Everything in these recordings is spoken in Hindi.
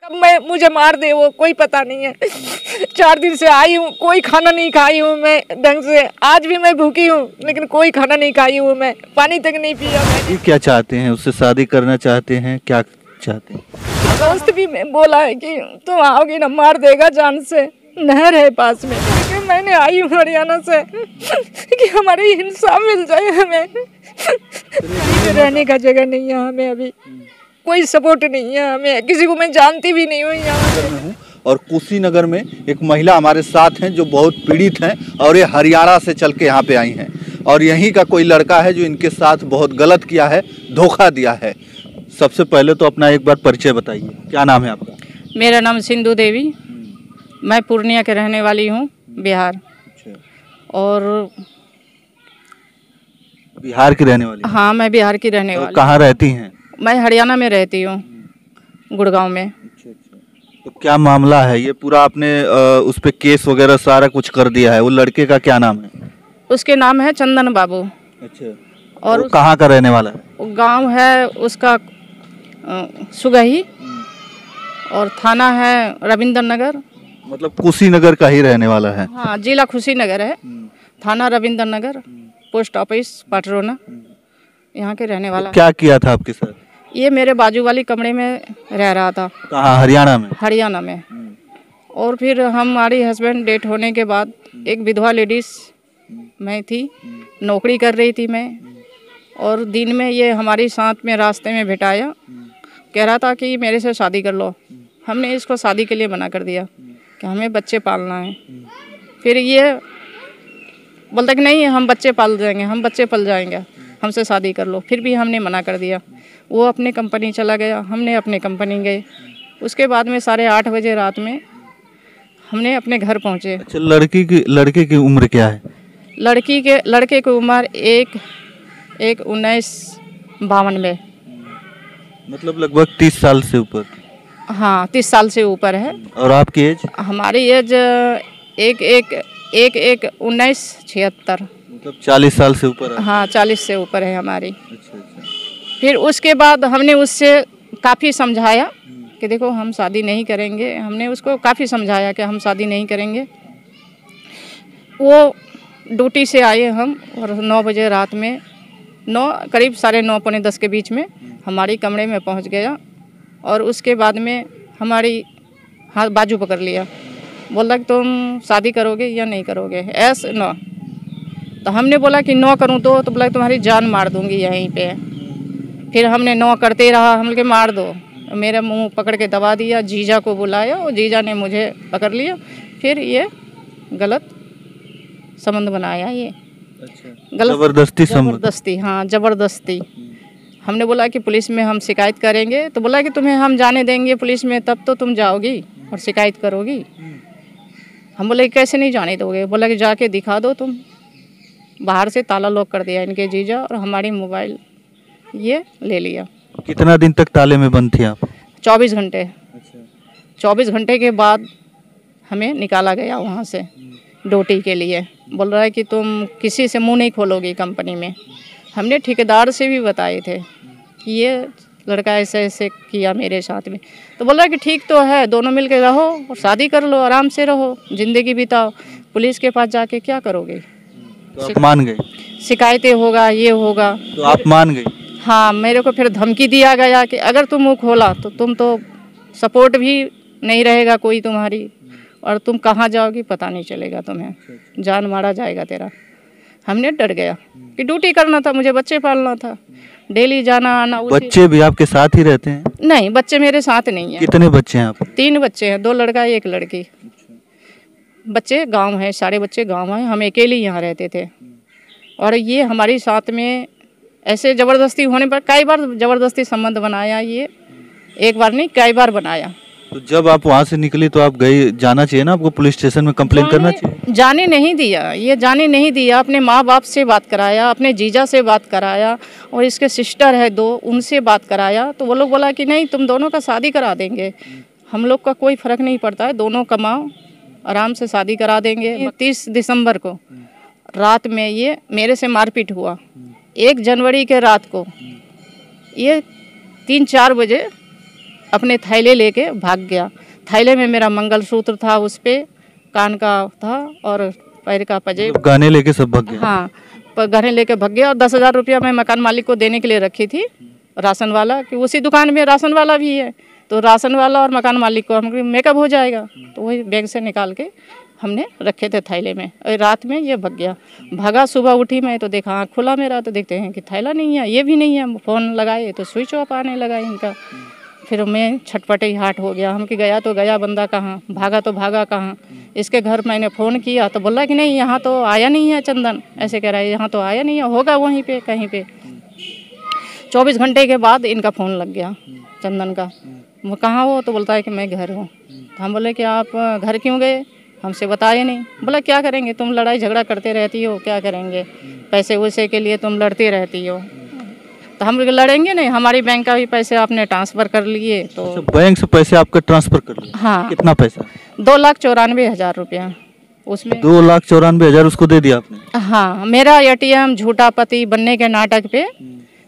मैं मुझे मार दे वो कोई पता नहीं है। 4 दिन से आई हूँ, कोई खाना नहीं खाई हूँ मैं ढंग से। आज भी मैं भूखी हूँ, लेकिन कोई खाना नहीं खाई हूँ मैं, पानी तक नहीं पिया मैं। क्या चाहते हैं? उससे शादी करना चाहते हैं? क्या चाहते हैं? दोस्त भी बोला है कि तुम आओगी ना मार देगा जान से, नहर है पास में। लेकिन मैंने आई हूँ हरियाणा से कि हमारी इंसाफ मिल जाए हमें। रहने का जगह नहीं है हमें, अभी कोई सपोर्ट नहीं है हमें, किसी को मैं जानती भी नहीं हूँ यहाँ। और कुशीनगर में एक महिला हमारे साथ हैं जो बहुत पीड़ित हैं और ये हरियाणा से चल के यहाँ पे आई हैं और यहीं का कोई लड़का है जो इनके साथ बहुत गलत किया है, धोखा दिया है। सबसे पहले तो अपना एक बार परिचय बताइए, क्या नाम है आपका? मेरा नाम सिंधु देवी, मैं पूर्णिया के रहने वाली हूँ, बिहार। और बिहार की रहने वाली? हाँ, मैं बिहार की रहने वाली। कहाँ रहती हैं? मैं हरियाणा में रहती हूँ, गुड़गांव में। तो क्या मामला है ये पूरा? आपने उस पे केस वगैरह सारा कुछ कर दिया है? वो लड़के का क्या नाम है? उसके नाम है चंदन बाबू। अच्छा। और कहाँ का रहने वाला है? गांव है उसका सुगही और थाना है रविंद्र नगर। मतलब कुशीनगर का ही रहने वाला है? हाँ, जिला कुशीनगर है, थाना रविंद्र नगर, पोस्ट ऑफिस पटरोना, यहाँ के रहने वाला। तो क्या किया था आपके साथ? ये मेरे बाजू वाली कमरे में रह रहा था। कहाँ? हरियाणा में? हरियाणा में। और फिर हमारी हस्बैंड डेथ होने के बाद एक विधवा लेडीज़ मैं थी, नौकरी कर रही थी मैं। और दिन में ये हमारी साथ में रास्ते में भेटाया, कह रहा था कि मेरे से शादी कर लो। हमने इसको शादी के लिए मना कर दिया कि हमें बच्चे पालना है। फिर ये बोलता कि नहीं, हम बच्चे पाल जाएंगे, हम बच्चे पल जाएंगे, हमसे शादी कर लो। फिर भी हमने मना कर दिया। वो अपने कंपनी चला गया, हमने अपने कंपनी गए। उसके बाद में 8:30 बजे रात में हमने अपने घर पहुँचे। अच्छा, लड़के की उम्र क्या है? लड़के की उम्र एक 1992। मतलब लगभग 30 साल से ऊपर? हाँ, 30 साल से ऊपर है। और आपकी एज? हमारी एज एक 1976। मतलब 40 साल से ऊपर है? हाँ, 40 से ऊपर है हमारी। अच्छा। फिर उसके बाद हमने उससे काफ़ी समझाया कि देखो हम शादी नहीं करेंगे। हमने उसको काफ़ी समझाया कि हम शादी नहीं करेंगे। वो ड्यूटी से आए हम और 9 बजे रात में, करीब 9:30 पौने 10 के बीच में हमारी कमरे में पहुंच गया। और उसके बाद में हमारी हाथ बाजू पकड़ लिया, बोला कि तुम शादी करोगे या नहीं करोगे? नो। तो हमने बोला कि नो करूं तो बोला तुम्हारी जान मार दूंगी यहीं पे। फिर हमने नो करते रहा, हम लोग मार दो। मेरा मुंह पकड़ के दबा दिया, जीजा को बुलाया और जीजा ने मुझे पकड़ लिया। फिर ये गलत संबंध बनाया ये। अच्छा। जबरदस्ती? हाँ, जबरदस्ती। हमने बोला कि पुलिस में हम शिकायत करेंगे। तो बोला कि तुम्हें हम जाने देंगे पुलिस में, तब तो तुम जाओगी और शिकायत करोगी। हम बोले कैसे नहीं जाने दोगे? बोला कि जाके दिखा दो तुम। बाहर से ताला लॉक कर दिया इनके जीजा और हमारी मोबाइल ये ले लिया। कितना दिन तक ताले में बंद थी आप? 24 घंटे। अच्छा। 24 घंटे के बाद हमें निकाला गया वहाँ से ड्यूटी के लिए। बोल रहा है कि तुम किसी से मुंह नहीं खोलोगी कंपनी में। हमने ठेकेदार से भी बताए थे कि ये लड़का ऐसे ऐसे किया मेरे साथ में। तो बोल रहा है कि ठीक तो है, दोनों मिल के रहो और शादी कर लो, आराम से रहो, ज़िंदगी बिताओ। पुलिस के पास जाके क्या करोगे? तो आप मान गए? शिकायतें होगा, ये होगा। तो आप मान गए? हाँ, मेरे को फिर धमकी दिया गया कि अगर तुम मुँह खोला तो तुम तो सपोर्ट भी नहीं रहेगा कोई तुम्हारी, और तुम कहाँ जाओगी पता नहीं चलेगा, तुम्हें जान मारा जाएगा तेरा। हमने डर गया कि ड्यूटी करना था, मुझे बच्चे पालना था, डेली जाना आना। बच्चे भी आपके साथ ही रहते हैं? नहीं, बच्चे मेरे साथ नहीं है। कितने बच्चे हैं आप? 3 बच्चे हैं, 2 लड़का 1 लड़की। बच्चे गांव हैं, सारे बच्चे गांव हैं, हम अकेले यहाँ रहते थे। और ये हमारी साथ में ऐसे ज़बरदस्ती होने पर कई बार ज़बरदस्ती संबंध बनाया। ये एक बार नहीं, कई बार बनाया। तो जब आप वहाँ से निकली तो आप गई, जाना चाहिए ना आपको, पुलिस स्टेशन में कंप्लेन करना चाहिए? जाने नहीं दिया, ये जाने नहीं दिया। अपने माँ बाप से बात कराया, अपने जीजा से बात कराया और इसके सिस्टर है 2, उनसे बात कराया। तो वो लोग बोला कि नहीं, तुम दोनों का शादी करा देंगे, हम लोग का कोई फ़र्क नहीं पड़ता है, दोनों कमाओ, आराम से शादी करा देंगे। 30 दिसंबर को रात में ये मेरे से मारपीट हुआ। 1 जनवरी के रात को ये 3-4 बजे अपने थैले लेके भाग गया। थैले में मेरा मंगलसूत्र था, उस पे कान का था और पैर का पजेब। गाने लेके सब भाग गया। हाँ, गहने लेके भाग गया। और 10,000 रुपया मैं मकान मालिक को देने के लिए रखी थी, राशन वाला, कि उसी दुकान में राशन वाला भी है, तो राशन वाला और मकान मालिक को हम मेकअप हो जाएगा, तो वही बैंक से निकाल के हमने रखे थे थैले में। और रात में ये भाग गया। भागा, सुबह उठी मैं तो देखा आँख खुला मेरा, तो देखते हैं कि थैला नहीं है, ये भी नहीं है। फ़ोन लगाए तो स्विच ऑफ आने लगा इनका। फिर मैं छटपटे ही हाट हो गया, हम कि गया तो गया बंदा कहाँ, भागा तो भागा कहाँ। इसके घर मैंने फ़ोन किया तो बोला कि नहीं यहाँ तो आया नहीं है चंदन, ऐसे कह रहा है, यहाँ तो आया नहीं है, होगा वहीं पे कहीं पे। 24 घंटे के बाद इनका फ़ोन लग गया चंदन का। वो कहाँ हो, तो बोलता है कि मैं घर हूँ। तो हम बोले कि आप घर क्यों गए, हमसे बताए नहीं। बोला क्या करेंगे, तुम लड़ाई झगड़ा करते रहती हो, क्या करेंगे, पैसे वैसे के लिए तुम लड़ती रहती हो। तो हम लड़ेंगे नहीं, हमारी बैंक का भी पैसे आपने ट्रांसफ़र कर लिए। तो अच्छा, बैंक से पैसे आपका ट्रांसफर कर लिया? हाँ। कितना पैसा? 2,94,000 रुपया उसमें। 2,94,000 उसको दे दिया आपने? हाँ, मेरा एटीएम झूठा पति बनने के नाटक पे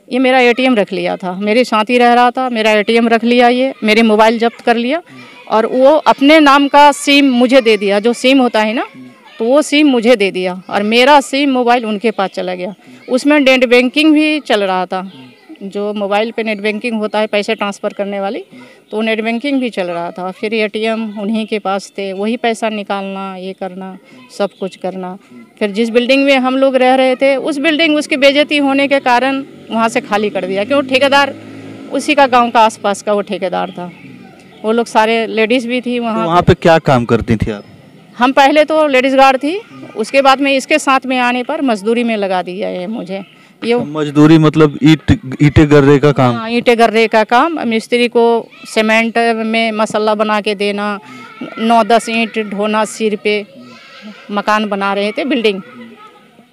ये मेरा एटीएम रख लिया था। मेरे साथ ही रह रहा था, मेरा एटीएम रख लिया, ये मेरे मोबाइल जब्त कर लिया और वो अपने नाम का सिम मुझे दे दिया। जो सिम होता है ना, तो वो सिम मुझे दे दिया और मेरा सिम मोबाइल उनके पास चला गया। उसमें नेट बैंकिंग भी चल रहा था, जो मोबाइल पे नेट बैंकिंग होता है पैसे ट्रांसफ़र करने वाली, तो नेट बैंकिंग भी चल रहा था। फिर एटीएम उन्हीं के पास थे, वही पैसा निकालना, ये करना, सब कुछ करना। फिर जिस बिल्डिंग में हम लोग रह रहे थे, उस बिल्डिंग उसकी बेइज्जती होने के कारण वहाँ से खाली कर दिया, क्यों ठेकेदार उसी का गांव का आसपास का वो ठेकेदार था। वो लोग सारे लेडीज़ भी थी वहाँ। तो वहाँ पे क्या काम करती थी आप? हम पहले तो लेडीज़ गार्ड थी, उसके बाद में इसके साथ में आने पर मजदूरी में लगा दिया है मुझे। ये मजदूरी मतलब ईंटे गर्रे का काम? हाँ, ईंटे गर्रे का काम। मिस्त्री को सीमेंट में मसाला बना के देना, 9-10 ईंट ढोना सिर पे, मकान बना रहे थे बिल्डिंग।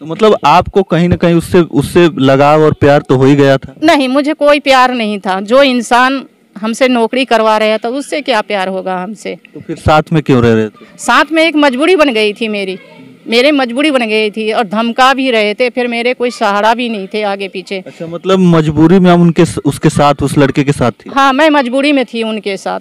तो मतलब आपको कहीं ना कहीं उससे लगाव और प्यार तो हो ही गया था? नहीं, मुझे कोई प्यार नहीं था। जो इंसान हमसे नौकरी करवा रहा था उससे क्या प्यार होगा हमसे। तो फिर साथ में क्यों रह रहे थे? साथ में एक मजबूरी बन गई थी मेरे मजबूरी बन गई थी और धमका भी रहे थे। फिर मेरे कोई सहारा भी नहीं थे आगे पीछे। अच्छा, मतलब मजबूरी में हम उसके साथ, उस लड़के के साथ थी? हाँ, मैं मजबूरी में थी उनके साथ।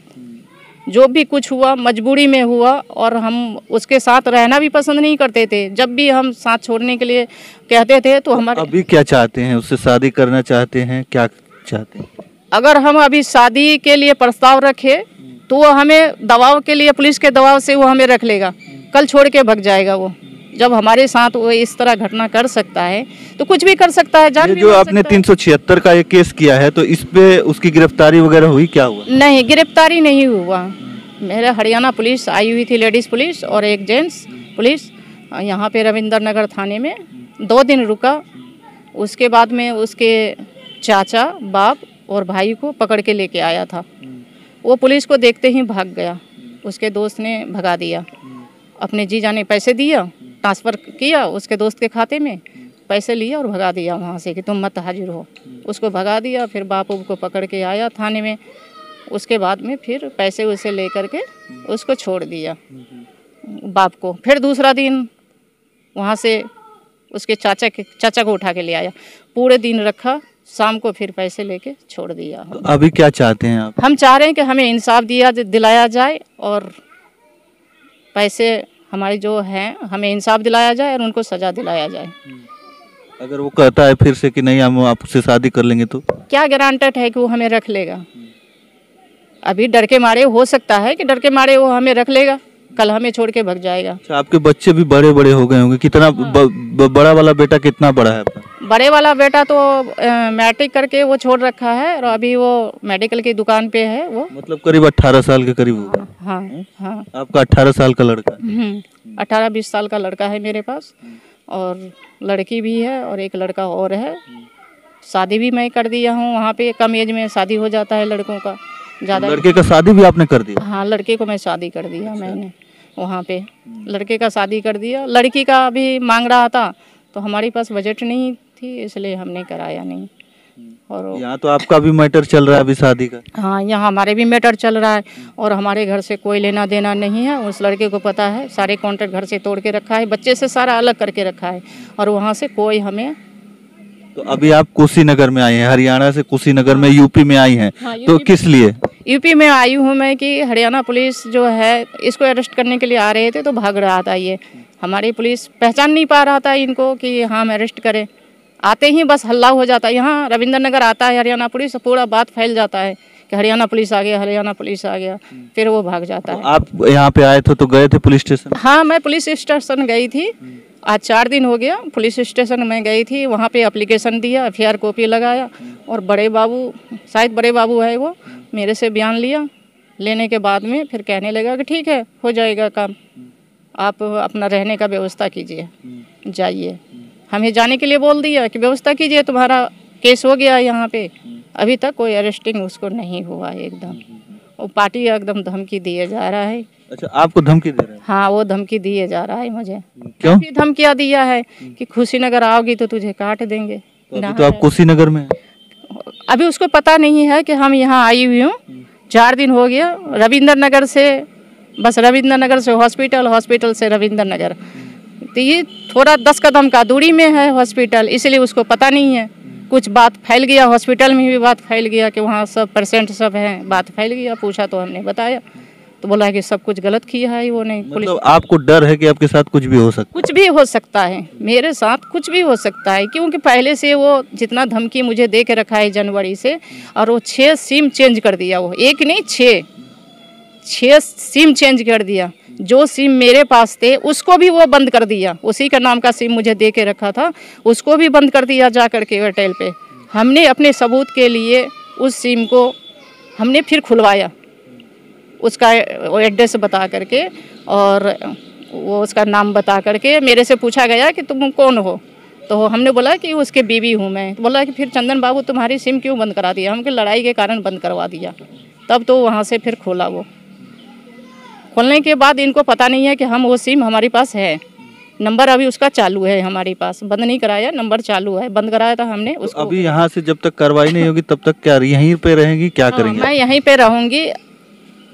जो भी कुछ हुआ मजबूरी में हुआ और हम उसके साथ रहना भी पसंद नहीं करते थे। जब भी हम साथ छोड़ने के लिए कहते थे तो हमारे। अभी क्या चाहते हैं? उससे शादी करना चाहते हैं? क्या चाहते हैं? अगर हम अभी शादी के लिए प्रस्ताव रखे तो वो हमें दबाव के लिए, पुलिस के दबाव से वो हमें रख लेगा, कल छोड़ के भाग जाएगा वो। जब हमारे साथ वो इस तरह घटना कर सकता है तो कुछ भी कर सकता है। जान भी जो आपने 376 का ये केस किया है, तो इस पे उसकी गिरफ्तारी वगैरह हुई? क्या हुआ? नहीं, गिरफ्तारी नहीं हुआ। मेरा हरियाणा पुलिस आई हुई थी, लेडीज़ पुलिस और एक जेंट्स पुलिस, यहाँ पे रविंद्र नगर थाने में 2 दिन रुका। उसके बाद में उसके चाचा, बाप और भाई को पकड़ के लेके आया था। वो पुलिस को देखते ही भाग गया। उसके दोस्त ने भगा दिया। अपने जीजा ने पैसे दिया, ट्रांसफ़र किया उसके दोस्त के खाते में, पैसे लिया और भगा दिया वहाँ से कि तुम मत हाजिर हो। उसको भगा दिया। फिर बाप को पकड़ के आया थाने में। उसके बाद में फिर पैसे उसे ले करके उसको छोड़ दिया बाप को। फिर दूसरा दिन वहाँ से उसके चाचा को उठा के ले आया। पूरे दिन रखा, शाम को फिर पैसे लेके छोड़ दिया। तो अभी क्या चाहते हैं आप? हम चाह रहे हैं कि हमें इंसाफ दिलाया जाए और पैसे हमारे जो हैं हमें इंसाफ दिलाया जाए और उनको सज़ा दिलाया जाए। अगर वो कहता है फिर से कि नहीं हम आपसे शादी कर लेंगे, तो क्या गारंटेड है कि वो हमें रख लेगा? अभी डर के मारे हो सकता है कि डर के मारे वो हमें रख लेगा, कल हमें छोड़ के भाग जाएगा। अच्छा, आपके बच्चे भी बड़े बड़े हो गए होंगे। कितना बड़ा वाला बेटा कितना बड़ा है आपका? बड़े वाला बेटा तो मैट्रिक करके वो छोड़ रखा है और अभी वो मेडिकल की दुकान पे है वो। मतलब करीब 18 साल के करीब होगा। हाँ हाँ। आपका 18 साल का लड़का है? 18-20 साल का लड़का है मेरे पास और लड़की भी है और एक लड़का और है। शादी भी मैं कर दिया हूँ। वहाँ पे कम एज में शादी हो जाता है लड़कों का, ज़्यादा। लड़के का शादी भी आपने कर दिया? हाँ, लड़के को मैं शादी कर दिया। मैंने वहाँ पे लड़के का शादी कर दिया। लड़की का भी मांग रहा था तो हमारे पास बजट नहीं थी, इसलिए हमने कराया नहीं। और यहाँ तो आपका भी मैटर चल रहा है अभी शादी का? हाँ, यहाँ हमारे भी मैटर चल रहा है और हमारे घर से कोई लेना देना नहीं है। उस लड़के को पता है, सारे कॉन्ट्रैक्ट घर से तोड़ के रखा है, बच्चे से सारा अलग करके रखा है और वहाँ से कोई हमें तो अभी आप कुशीनगर में आई हैं, हरियाणा से कुशीनगर में यूपी में आई हैं। हाँ, तो किस लिए? यूपी में आई हूँ मैं कि हरियाणा पुलिस जो है इसको अरेस्ट करने के लिए आ रहे थे तो भाग रहा था ये। हमारी पुलिस पहचान नहीं पा रहा था इनको कि हाँ हम अरेस्ट करें। आते ही बस हल्ला हो जाता है, यहाँ रविंद्र नगर आता है हरियाणा पुलिस, पूरा बात फैल जाता है कि हरियाणा पुलिस आ गया, हरियाणा पुलिस आ गया, फिर वो भाग जाता है। आप यहाँ पे आए थे तो गए थे पुलिस स्टेशन? हाँ, मैं पुलिस स्टेशन गई थी, आज 4 दिन हो गया पुलिस स्टेशन में गई थी। वहाँ पे एप्लीकेशन दिया, FIR कॉपी लगाया और बड़े बाबू, शायद बड़े बाबू है वो, मेरे से बयान लिया। लेने के बाद में फिर कहने लगा कि ठीक है हो जाएगा काम, आप अपना रहने का व्यवस्था कीजिए, जाइए। हमें जाने के लिए बोल दिया कि व्यवस्था कीजिए, तुम्हारा केस हो गया यहाँ पे। अभी तक कोई अरेस्टिंग उसको नहीं हुआ एकदम। वो पार्टी एकदम धमकी दिए जा रहा है। अच्छा, आपको धमकी दे रहे हैं? हाँ, वो धमकी दिए जा रहा है मुझे। क्यों? धमकियाँ दिया है कि कुशीनगर आओगी तो तुझे काट देंगे। तो अभी तो आप कुशीनगर में हैं। अभी उसको पता नहीं है कि हम यहाँ आई हुई हूँ। 4 दिन हो गया, रविंद्र नगर से, बस रविंद्र नगर से हॉस्पिटल, हॉस्पिटल से रविंद्र नगर, तो ये थोड़ा 10 कदम का दूरी में है हॉस्पिटल, इसलिए उसको पता नहीं है। कुछ बात फैल गया, हॉस्पिटल में भी बात फैल गया कि वहाँ सब पेशेंट सब हैं, बात फैल गया। पूछा तो हमने बताया तो बोला कि सब कुछ गलत किया है वो। नहीं, पुलिस मतलब आपको डर है कि आपके साथ कुछ भी हो सकता है? कुछ भी हो सकता है, मेरे साथ कुछ भी हो सकता है, क्योंकि पहले से वो जितना धमकी मुझे दे के रखा है जनवरी से, और वो 6 सिम चेंज कर दिया, वो एक नहीं 6 सिम चेंज कर दिया। जो सिम मेरे पास थे उसको भी वो बंद कर दिया, उसी का नाम का सिम मुझे दे के रखा था उसको भी बंद कर दिया जा करके एयरटेल पे। हमने अपने सबूत के लिए उस सिम को हमने फिर खुलवाया, उसका एड्रेस बता करके और वो उसका नाम बता करके। मेरे से पूछा गया कि तुम कौन हो, तो हमने बोला कि उसके बीवी हूँ मैं। तो बोला कि फिर चंदन बाबू तुम्हारी सिम क्यों बंद करा दिया? हमके लड़ाई के कारण बंद करवा दिया। तब तो वहाँ से फिर खोला। वो खोलने के बाद इनको पता नहीं है कि हम वो सिम हमारे पास है, नंबर अभी उसका चालू है हमारे पास, बंद नहीं कराया, नंबर चालू है। बंद कराया था हमने उसको। अभी यहाँ से जब तक कार्रवाई नहीं होगी तब तक क्या यहीं पे रहेंगी, क्या करेंगे? मैं यहीं पे रहूँगी,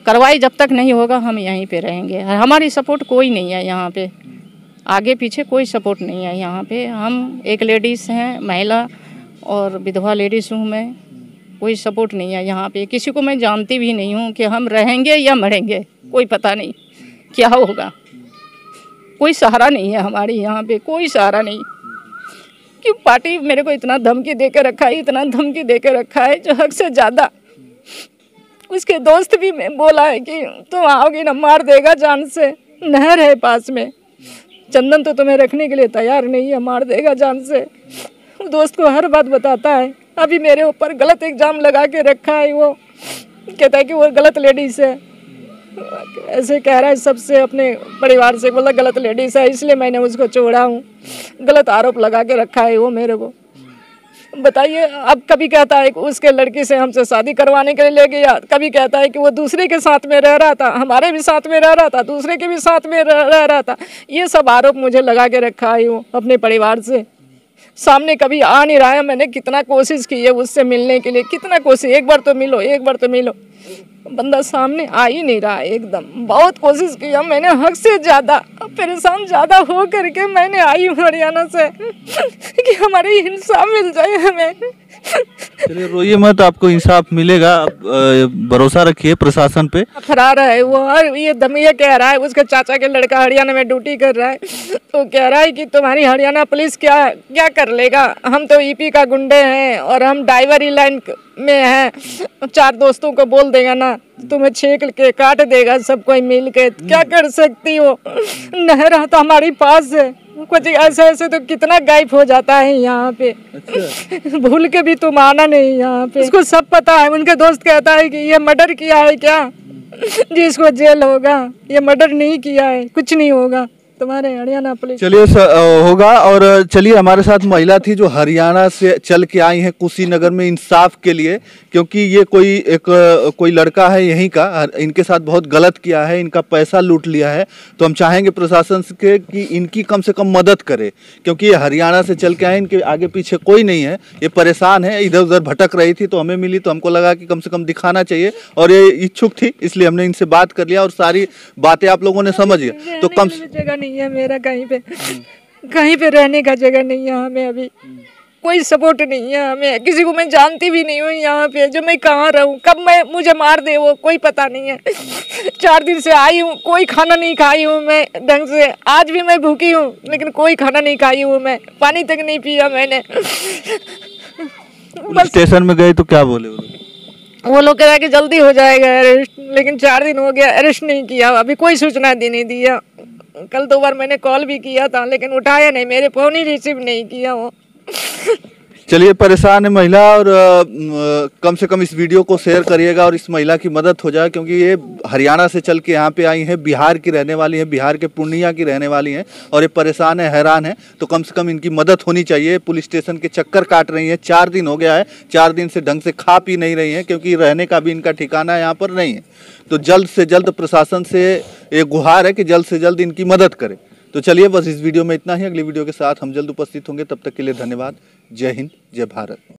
कार्रवाई जब तक नहीं होगा हम यहीं पे रहेंगे। हमारी सपोर्ट कोई नहीं है यहाँ पे, आगे पीछे कोई सपोर्ट नहीं है यहाँ पे। हम एक लेडीज़ हैं, महिला और विधवा लेडीज़ हूँ मैं, कोई सपोर्ट नहीं है यहाँ पे। किसी को मैं जानती भी नहीं हूँ कि हम रहेंगे या मरेंगे, कोई पता नहीं क्या होगा। कोई सहारा नहीं है हमारी यहाँ पे, कोई सहारा नहीं। क्यों पार्टी मेरे को इतना धमकी दे के रखा है, इतना धमकी दे के रखा है जो हद से ज़्यादा। उसके दोस्त भी बोला है कि तुम आओगी ना मार देगा जान से, नहर है पास में, चंदन तो तुम्हें रखने के लिए तैयार नहीं है, मार देगा जान से। दोस्त को हर बात बताता है। अभी मेरे ऊपर गलत इल्जाम लगा के रखा है, वो कहता है कि वो गलत लेडीज है, ऐसे कह रहा है सबसे, अपने परिवार से। बोला गलत लेडीज है इसलिए मैंने उसको छोड़ा हूँ, गलत आरोप लगा के रखा है वो मेरे को। बताइए, अब कभी कहता है कि उसके लड़की से हमसे शादी करवाने के लिए ले गया, कभी कहता है कि वो दूसरे के साथ में रह रहा था, हमारे भी साथ में रह रहा था, दूसरे के भी साथ में रह रहा था। ये सब आरोप मुझे लगा के रखा है वो अपने परिवार से। सामने कभी आ नहीं रहा है। मैंने कितना कोशिश की है उससे मिलने के लिए, कितना कोशिश, एक बार तो मिलो, एक बार तो मिलो, बंदा सामने आ ही नहीं रहा है एकदम। बहुत कोशिश किया मैंने, हद से ज़्यादा परेशान ज़्यादा हो करके मैंने आई हूँ हरियाणा से कि हमारी इंसाफ मिल जाए हमें। चलिए रोइए मत, आपको इंसाफ मिलेगा, भरोसा रखिए प्रशासन पे। फरार है वो, और ये दमिया कह रहा है, उसके चाचा के लड़का हरियाणा में ड्यूटी कर रहा है, तो कह रहा है कि तुम्हारी हरियाणा पुलिस क्या क्या कर लेगा, हम तो ईपी का गुंडे हैं और हम ड्राइवरी लाइन में हैं, 4 दोस्तों को बोल देगा ना तुम्हें छेक के काट देगा सब कोई मिल के, क्या कर सकती हो। नहर तो हमारी पास है, कुछ ऐसे ऐसे तो कितना गायब हो जाता है यहाँ पे। अच्छा। भूल के भी तुम आना नहीं यहाँ पे। इसको सब पता है, उनके दोस्त कहता है कि ये मर्डर किया है क्या, जिसको जेल होगा, ये मर्डर नहीं किया है, कुछ नहीं होगा तुम्हारे हरियाणा पुलिस। चलिए होगा। और चलिए हमारे साथ महिला थी जो हरियाणा से चल के आई हैं कुशीनगर में इंसाफ के लिए, क्योंकि ये कोई लड़का है यहीं का, इनके साथ बहुत गलत किया है, इनका पैसा लूट लिया है। तो हम चाहेंगे प्रशासन से कि इनकी कम से कम मदद करे, क्योंकि ये हरियाणा से चल के आए, इनके आगे पीछे कोई नहीं है, ये परेशान है, इधर उधर भटक रही थी तो हमें मिली, तो हमको लगा कि कम से कम दिखाना चाहिए, और ये इच्छुक थी इसलिए हमने इनसे बात कर लिया और सारी बातें आप लोगों ने समझ लिया। तो कम जगह नहीं है मेरा, कहीं पे रहने का जगह नहीं है हमें अभी। कोई सपोर्ट नहीं है हमें, किसी को मैं जानती भी नहीं हूँ यहाँ पे, जो मैं कहाँ रहूँ, कब मैं मुझे मार दे वो कोई पता नहीं है। 4 दिन से आई हूँ, कोई खाना नहीं खाई हूँ मैं ढंग से, आज भी मैं भूखी हूँ, लेकिन कोई खाना नहीं खाई हूँ मैं, पानी तक नहीं पिया मैंने। पुलिस स्टेशन में गए तो क्या बोले वो लोग कह रहा है कि जल्दी हो जाएगा अरेस्ट, लेकिन 4 दिन हो गया अरेस्ट नहीं किया, अभी कोई सूचना दी नहीं दिया। कल 2 बार मैंने कॉल भी किया था लेकिन उठाया नहीं, मेरे फ़ोन ही रिसीव नहीं किया वो। चलिए, परेशान है महिला, और कम से कम इस वीडियो को शेयर करिएगा और इस महिला की मदद हो जाए, क्योंकि ये हरियाणा से चल के यहाँ पे आई हैं, बिहार की रहने वाली हैं, बिहार के पूर्णिया की रहने वाली हैं, और ये परेशान है, हैरान है, तो कम से कम इनकी मदद होनी चाहिए। पुलिस स्टेशन के चक्कर काट रही हैं, 4 दिन हो गया है, 4 दिन से ढंग से खा पी नहीं रही हैं, क्योंकि रहने का भी इनका ठिकाना यहाँ पर नहीं है। तो जल्द से जल्द प्रशासन से एक गुहार है कि जल्द से जल्द इनकी मदद करें। तो चलिए, बस इस वीडियो में इतना ही, अगली वीडियो के साथ हम जल्द उपस्थित होंगे, तब तक के लिए धन्यवाद। जय हिंद, जय भारत।